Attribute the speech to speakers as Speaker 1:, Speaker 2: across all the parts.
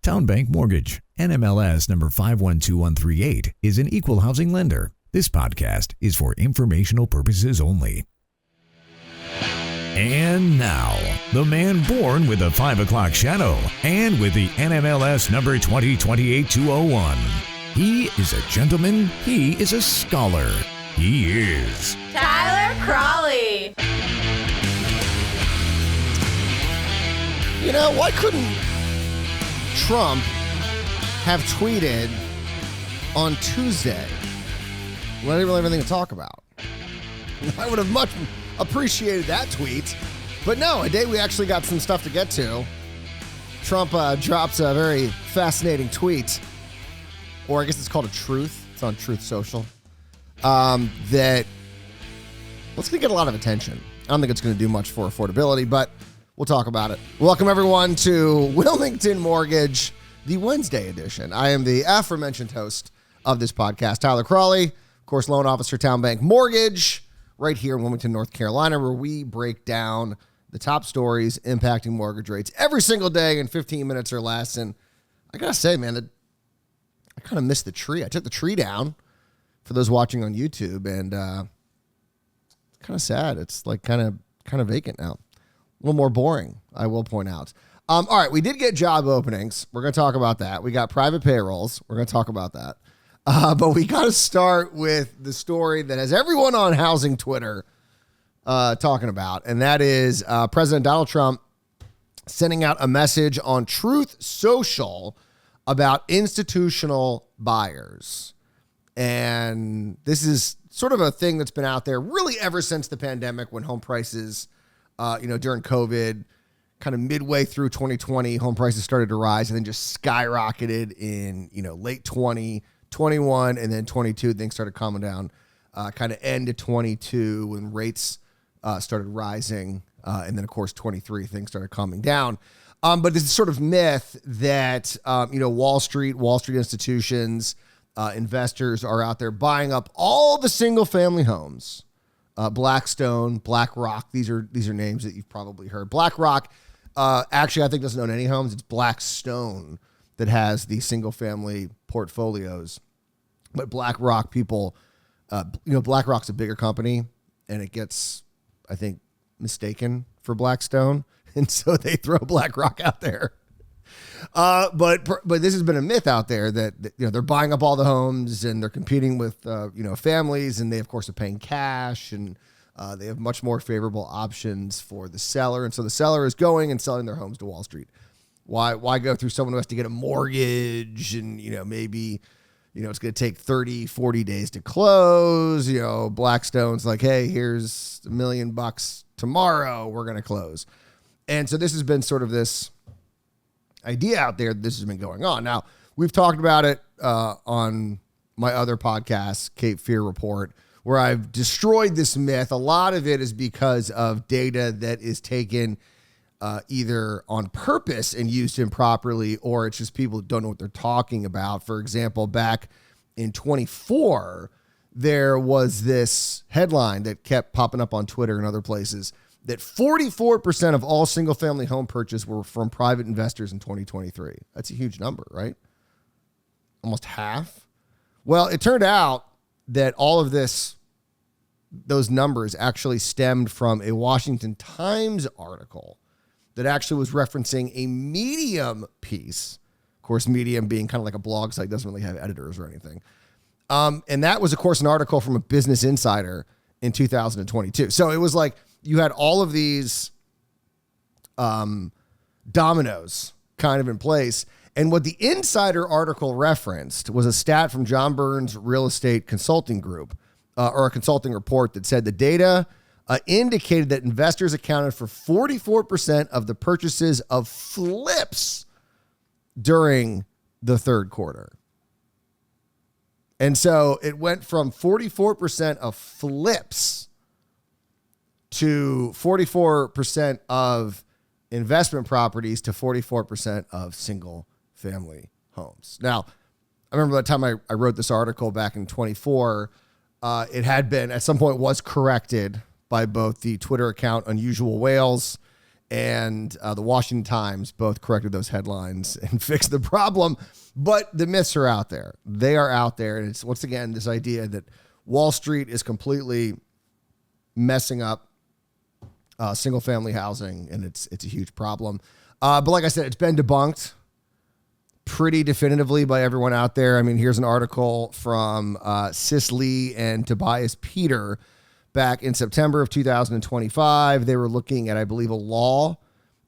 Speaker 1: Town Bank Mortgage, NMLS number 512138, is an equal housing lender. This podcast is for informational purposes only. And now, the man born with a 5 o'clock shadow and with the NMLS number 2028201. He is a gentleman. He is a scholar. He is
Speaker 2: Tyler Cralle.
Speaker 3: You know, why couldn't Trump have tweeted on Tuesday when I didn't really have anything to talk about? I would have much appreciated that tweet. But no, a day we actually got some stuff to get to. Trump drops a very fascinating tweet, or I guess it's called a truth. It's on Truth Social. That it's going to get a lot of attention. I don't think it's going to do much for affordability, but we'll talk about it. Welcome, everyone, to Wilmington Mortgage, the Wednesday edition. I am the aforementioned host of this podcast, Tyler Cralle, of course, loan officer, Town Bank Mortgage, right here in Wilmington, North Carolina, where we break down the top stories impacting mortgage rates every single day in 15 minutes or less. And I got to say, man, I kind of missed the tree. I took the tree down for those watching on YouTube, and it's kind of sad. It's like kind of vacant now. A little more boring, I will point out. All right, we did get job openings. We're going to talk about that. We got private payrolls. We're going to talk about that. But we got to start with the story that has everyone on housing Twitter talking about, and that is President Donald Trump sending out a message on Truth Social about institutional buyers. And this is sort of a thing that's been out there really ever since the pandemic, when home prices, during COVID, kind of midway through 2020, home prices started to rise and then just skyrocketed in, late 2021 and then 22, things started calming down, kind of end of 22 when rates started rising. And then, of course, 23, things started calming down. But this sort of myth that, Wall Street institutions, investors are out there buying up all the single family homes. Blackstone, BlackRock, these are names that you've probably heard. BlackRock, actually, I think doesn't own any homes. It's Blackstone that has the single family portfolios. But BlackRock people, BlackRock's a bigger company, and it gets, I think, mistaken for Blackstone. And so they throw BlackRock out there. But this has been a myth out there that they're buying up all the homes and they're competing with families, and they of course are paying cash, and they have much more favorable options for the seller, and so the seller is going and selling their homes to Wall Street. Why go through someone who has to get a mortgage and maybe it's going to take 30-40 days to close? Blackstone's like, hey, here's $1 million tomorrow, we're going to close. And so this has been sort of this idea out there that this has been going on. Now, we've talked about it on my other podcast, Cape Fear Report, where I've destroyed this myth. A lot of it is because of data that is taken either on purpose and used improperly, or it's just people who don't know what they're talking about. For example, back in 24, there was this headline that kept popping up on Twitter and other places that 44% of all single-family home purchases were from private investors in 2023. That's a huge number, right? Almost half. Well, it turned out that all of those numbers actually stemmed from a Washington Times article that actually was referencing a Medium piece. Of course, Medium being kind of like a blog site, doesn't really have editors or anything. And that was, of course, an article from a Business Insider in 2022. So it was like, you had all of these dominoes kind of in place. And what the Insider article referenced was a stat from John Burns Real Estate Consulting Group, or a consulting report that said the data indicated that investors accounted for 44% of the purchases of flips during the third quarter. And so it went from 44% of flips to 44% of investment properties to 44% of single family homes. Now, I remember the time I wrote this article back in 24, it had been at some point was corrected by both the Twitter account Unusual Whales and the Washington Times both corrected those headlines and fixed the problem. But the myths are out there. They are out there. And it's, once again, this idea that Wall Street is completely messing up single-family housing, and it's a huge problem. But like I said, it's been debunked pretty definitively by everyone out there. I mean, here's an article from Sis Lee and Tobias Peter back in September of 2025. They were looking at, I believe, a law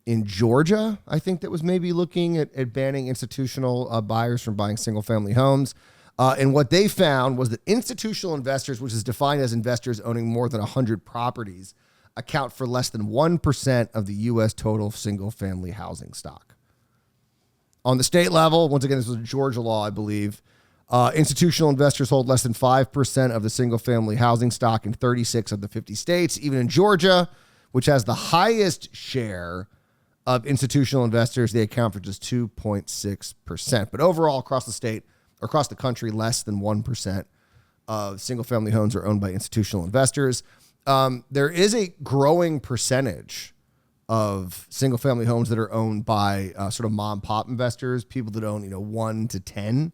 Speaker 3: in Georgia, I think, that was maybe looking at banning institutional buyers from buying single-family homes. And what they found was that institutional investors, which is defined as investors owning more than 100 properties, account for less than 1% of the U.S. total single-family housing stock. On the state level, once again, this was a Georgia law, I believe, institutional investors hold less than 5% of the single-family housing stock in 36 of the 50 states. Even in Georgia, which has the highest share of institutional investors, they account for just 2.6%. But overall, across the state, or across the country, less than 1% of single-family homes are owned by institutional investors. There is a growing percentage of single-family homes that are owned by sort of mom-pop investors, people that own 1 to 10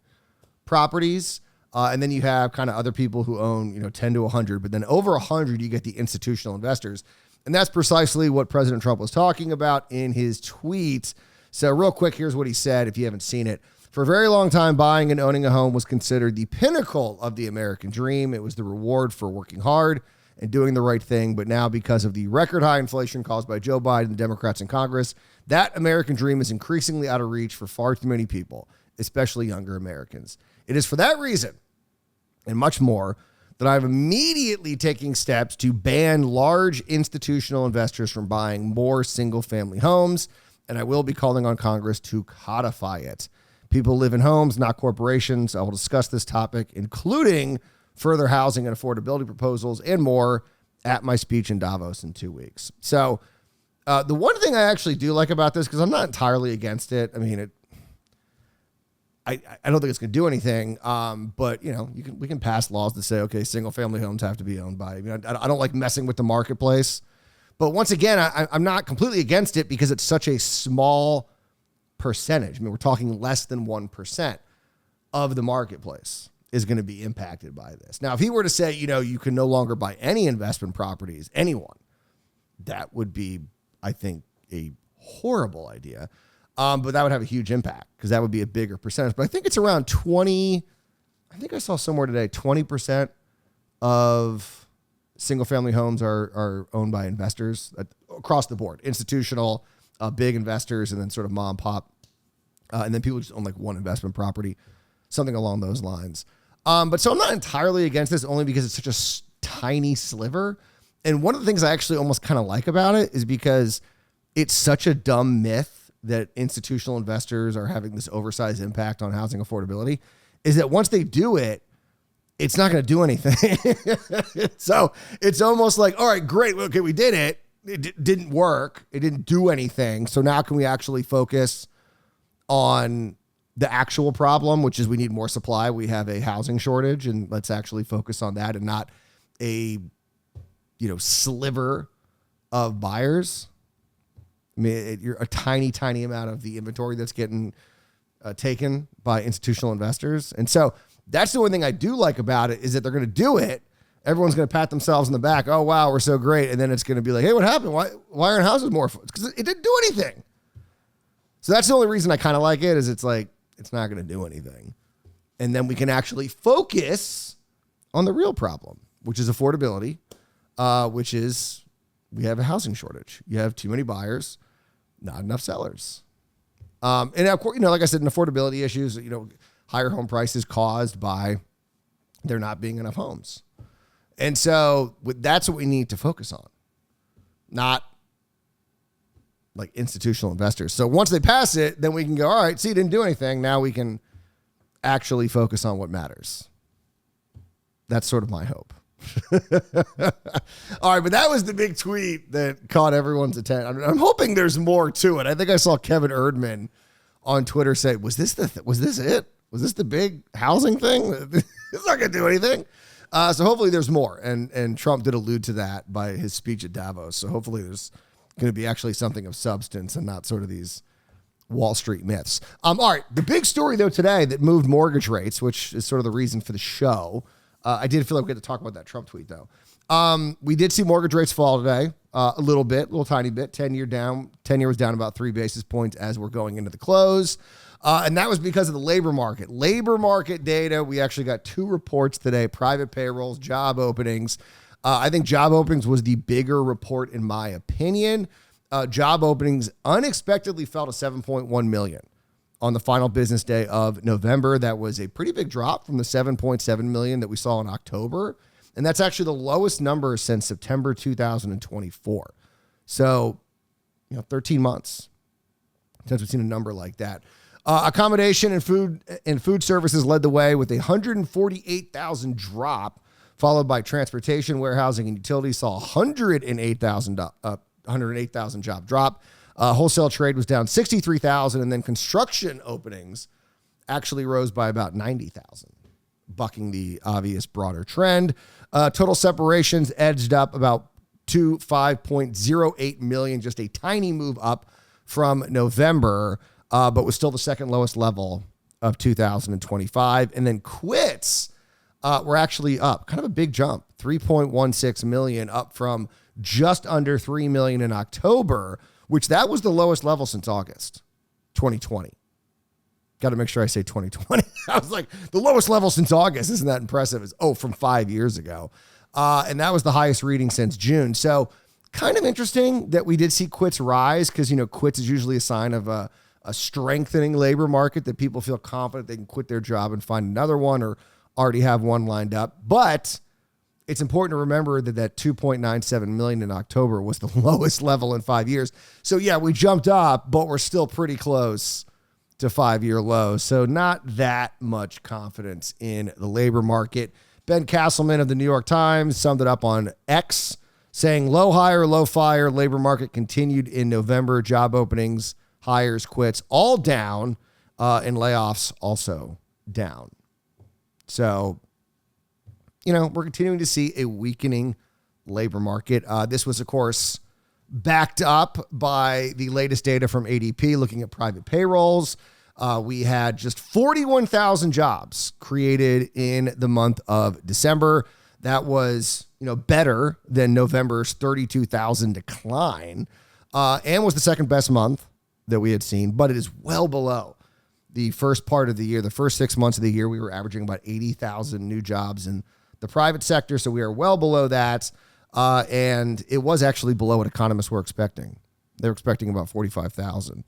Speaker 3: properties. And then you have kind of other people who own 10 to 100. But then over 100, you get the institutional investors. And that's precisely what President Trump was talking about in his tweet. So real quick, here's what he said if you haven't seen it. For a very long time, buying and owning a home was considered the pinnacle of the American dream. It was the reward for working hard and doing the right thing. But now, because of the record high inflation caused by Joe Biden and the Democrats in Congress, that American dream is increasingly out of reach for far too many people, especially younger Americans. It is for that reason and much more that I'm immediately taking steps to ban large institutional investors from buying more single-family homes, and I will be calling on Congress to codify it. People live in homes, not corporations. I will discuss this topic, including further housing and affordability proposals and more, at my speech in Davos in 2 weeks. So the one thing I actually do like about this, because I'm not entirely against it. I mean, I don't think it's going to do anything, but we can pass laws that say, okay, single family homes have to be owned by. I don't like messing with the marketplace, but once again, I'm not completely against it because it's such a small percentage. I mean, we're talking less than 1% of the marketplace is going to be impacted by this. Now, if he were to say, you can no longer buy any investment properties, anyone, that would be, I think, a horrible idea. But that would have a huge impact because that would be a bigger percentage. But I think it's around 20. I think I saw somewhere today, 20% of single family homes are owned by investors across the board, institutional, big investors, and then sort of mom pop. And then people just own like one investment property, something along those lines. But so I'm not entirely against this only because it's such a tiny sliver. And one of the things I actually almost kind of like about it is because it's such a dumb myth that institutional investors are having this oversized impact on housing affordability, is that once they do it, it's not going to do anything. So it's almost like, all right, great. Okay, we did it. It didn't work. It didn't do anything. So now can we actually focus on the actual problem, which is we need more supply. We have a housing shortage, and let's actually focus on that and not a, sliver of buyers. I mean, you're a tiny, tiny amount of the inventory that's getting taken by institutional investors. And so that's the one thing I do like about it is that they're going to do it. Everyone's going to pat themselves on the back. Oh, wow, we're so great. And then it's going to be like, hey, what happened? Why aren't houses more? Because it didn't do anything. So that's the only reason I kind of like it is it's like, it's not going to do anything. And then we can actually focus on the real problem, which is affordability, which is we have a housing shortage. You have too many buyers, not enough sellers. And of course, like I said, in affordability issues, higher home prices caused by there not being enough homes. And so that's what we need to focus on, not like institutional investors. So once they pass it, then we can go, all right, see, it didn't do anything. Now we can actually focus on what matters. That's sort of my hope. All right, but that was the big tweet that caught everyone's attention. I'm hoping there's more to it. I think I saw Kevin Erdman on Twitter say, was this it? Was this the big housing thing? It's not going to do anything. So hopefully there's more. And Trump did allude to that by his speech at Davos. So hopefully going to be actually something of substance and not sort of these Wall Street myths. All right. The big story, though, today that moved mortgage rates, which is sort of the reason for the show. I did feel like we had to talk about that Trump tweet, though. We did see mortgage rates fall today a little tiny bit. 10-year down. 10-year was down about 3 basis points as we're going into the close. And that was because of the labor market. Labor market data, we actually got 2 reports today, private payrolls, job openings. I think job openings was the bigger report in my opinion. Job openings unexpectedly fell to 7.1 million on the final business day of November. That was a pretty big drop from the 7.7 million that we saw in October. And that's actually the lowest number since September 2024. So, 13 months since we've seen a number like that. Accommodation and food services led the way with a 148,000 drop, followed by transportation, warehousing, and utilities saw 108,000 job drop. Wholesale trade was down 63,000, and then construction openings actually rose by about 90,000, bucking the obvious broader trend. Total separations edged up about to 5.08 million, just a tiny move up from November, but was still the second lowest level of 2025. And then quits were actually up, kind of a big jump, 3.16 million, up from just under 3 million in October, which that was the lowest level since August 2020. Got to make sure I say 2020. I was like, the lowest level since August. Isn't that impressive? From 5 years ago. And that was the highest reading since June. So kind of interesting that we did see quits rise because, quits is usually a sign of a strengthening labor market, that people feel confident they can quit their job and find another one or already have one lined up. But it's important to remember that 2.97 million in October was the lowest level in 5 years. So yeah, we jumped up, but we're still pretty close to 5-year low. So not that much confidence in the labor market. Ben Castleman of the New York Times summed it up on X, saying low hire, low fire, labor market continued in November. Job openings, hires, quits, all down, and layoffs also down. So, we're continuing to see a weakening labor market. This was, of course, backed up by the latest data from ADP looking at private payrolls. We had just 41,000 jobs created in the month of December. That was, better than November's 32,000 decline, and was the second best month that we had seen, but it is well below the first part of the year. The first 6 months of the year, we were averaging about 80,000 new jobs in the private sector. So we are well below that. And it was actually below what economists were expecting. They were expecting about 45,000.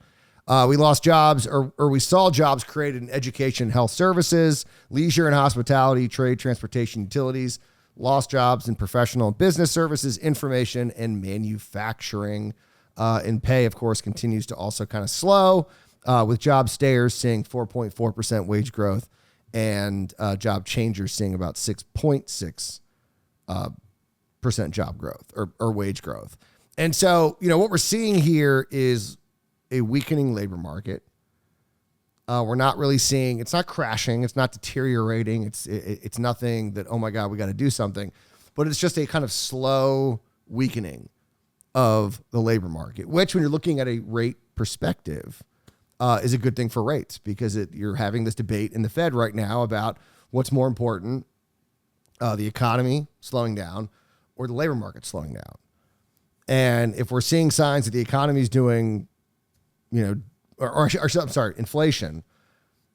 Speaker 3: We lost jobs or we saw jobs created in education, health services, leisure and hospitality, trade, transportation, utilities, lost jobs in professional and business services, information, and manufacturing. And pay, of course, continues to also kind of slow, with job stayers seeing 4.4% wage growth and job changers seeing about 6.6% job growth or wage growth. And so, what we're seeing here is a weakening labor market. We're not really seeing, it's not crashing. It's not deteriorating. It's nothing that, oh my God, we got to do something, but it's just a kind of slow weakening of the labor market, which when you're looking at a rate perspective is a good thing for rates because you're having this debate in the Fed right now about what's more important, the economy slowing down or the labor market slowing down. And if we're seeing signs that the economy is doing, inflation,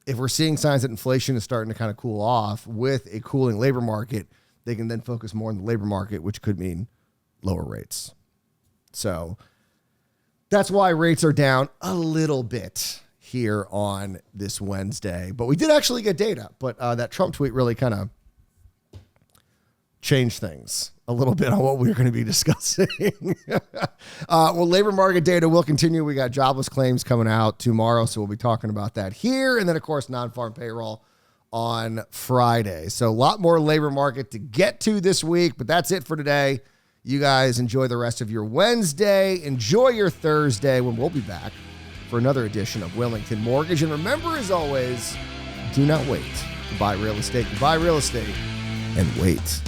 Speaker 3: if we're seeing signs that inflation is starting to kind of cool off with a cooling labor market, they can then focus more on the labor market, which could mean lower rates. So that's why rates are down a little bit here on this Wednesday. But we did actually get data. But that Trump tweet really kind of changed things a little bit on what we're going to be discussing. Well, labor market data will continue. We got jobless claims coming out tomorrow, so we'll be talking about that here. And then, of course, non-farm payroll on Friday. So a lot more labor market to get to this week. But that's it for today. You guys enjoy the rest of your Wednesday. Enjoy your Thursday when we'll be back for another edition of Wilmington Mortgage. And remember, as always, do not wait to buy real estate. You buy real estate and wait.